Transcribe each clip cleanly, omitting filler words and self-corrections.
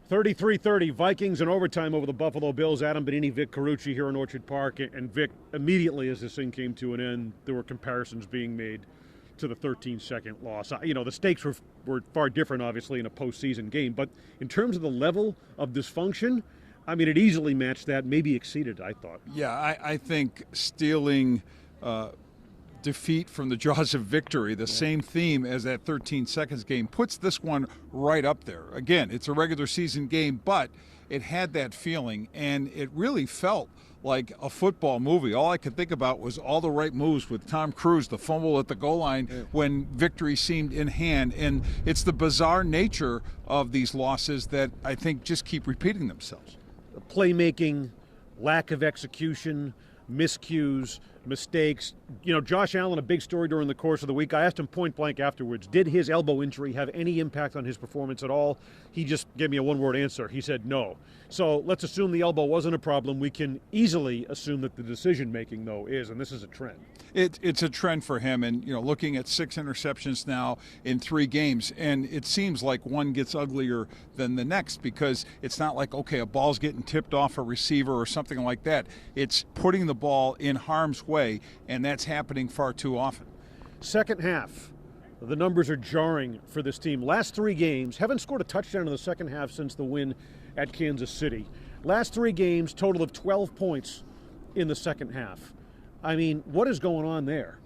33-30, Vikings in overtime over the Buffalo Bills. Adam Benigni, Vic Carucci here in Orchard Park. And Vic, immediately as this thing came to an end, there were comparisons being made to the 13-second loss. You know, the stakes were far different, obviously, in a postseason game. But in terms of the level of dysfunction, I mean, it easily matched that, maybe exceeded, I thought. Yeah, I think stealing defeat from the jaws of victory, the same theme as that 13 seconds game, puts this one right up there. Again, it's a regular season game, but it had that feeling, and it really felt like a football movie. All I could think about was all the right moves with Tom Cruise, the fumble at the goal line when victory seemed in hand. And it's the bizarre nature of these losses that I think just keep repeating themselves. Playmaking, lack of execution, miscues, mistakes. You know, Josh Allen, a big story during the course of the week. I asked him point blank afterwards, did his elbow injury have any impact on his performance at all? He just gave me a one-word answer. He said no. So let's assume the elbow wasn't a problem. We can easily assume that the decision-making, though, is, and this is a trend. It's a trend for him, and, you know, looking at 6 interceptions now in 3 games, and it seems like one gets uglier than the next because it's not like, okay, a ball's getting tipped off a receiver or something like that. It's putting the ball in harm's way, and that's happening far too often. Second half, the numbers are jarring for this team. Last 3 games, haven't scored a touchdown in the second half since the win at Kansas City. Last 3 games, total of 12 points in the second half. I mean, what is going on there?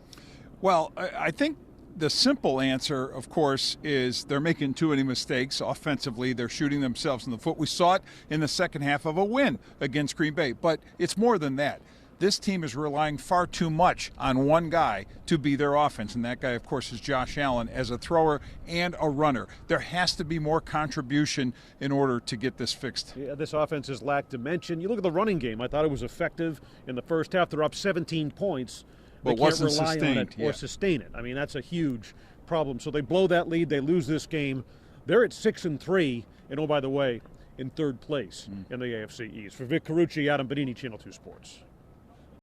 Well, I think the simple answer, of course, is they're making too many mistakes offensively. They're shooting themselves in the foot. We saw it in the second half of a win against Green Bay, but it's more than that. This team is relying far too much on one guy to be their offense, and that guy, of course, is Josh Allen as a thrower and a runner. There has to be more contribution in order to get this fixed. Yeah, this offense has lacked dimension. You look at the running game. I thought it was effective in the first half. They're up 17 points. They can't rely on it or sustain it. I mean, that's a huge problem. So they blow that lead. They lose this game. They're at 6-3, and oh, by the way, in third place in the AFC East. For Vic Carucci, Adam Benigni, Channel 2 Sports.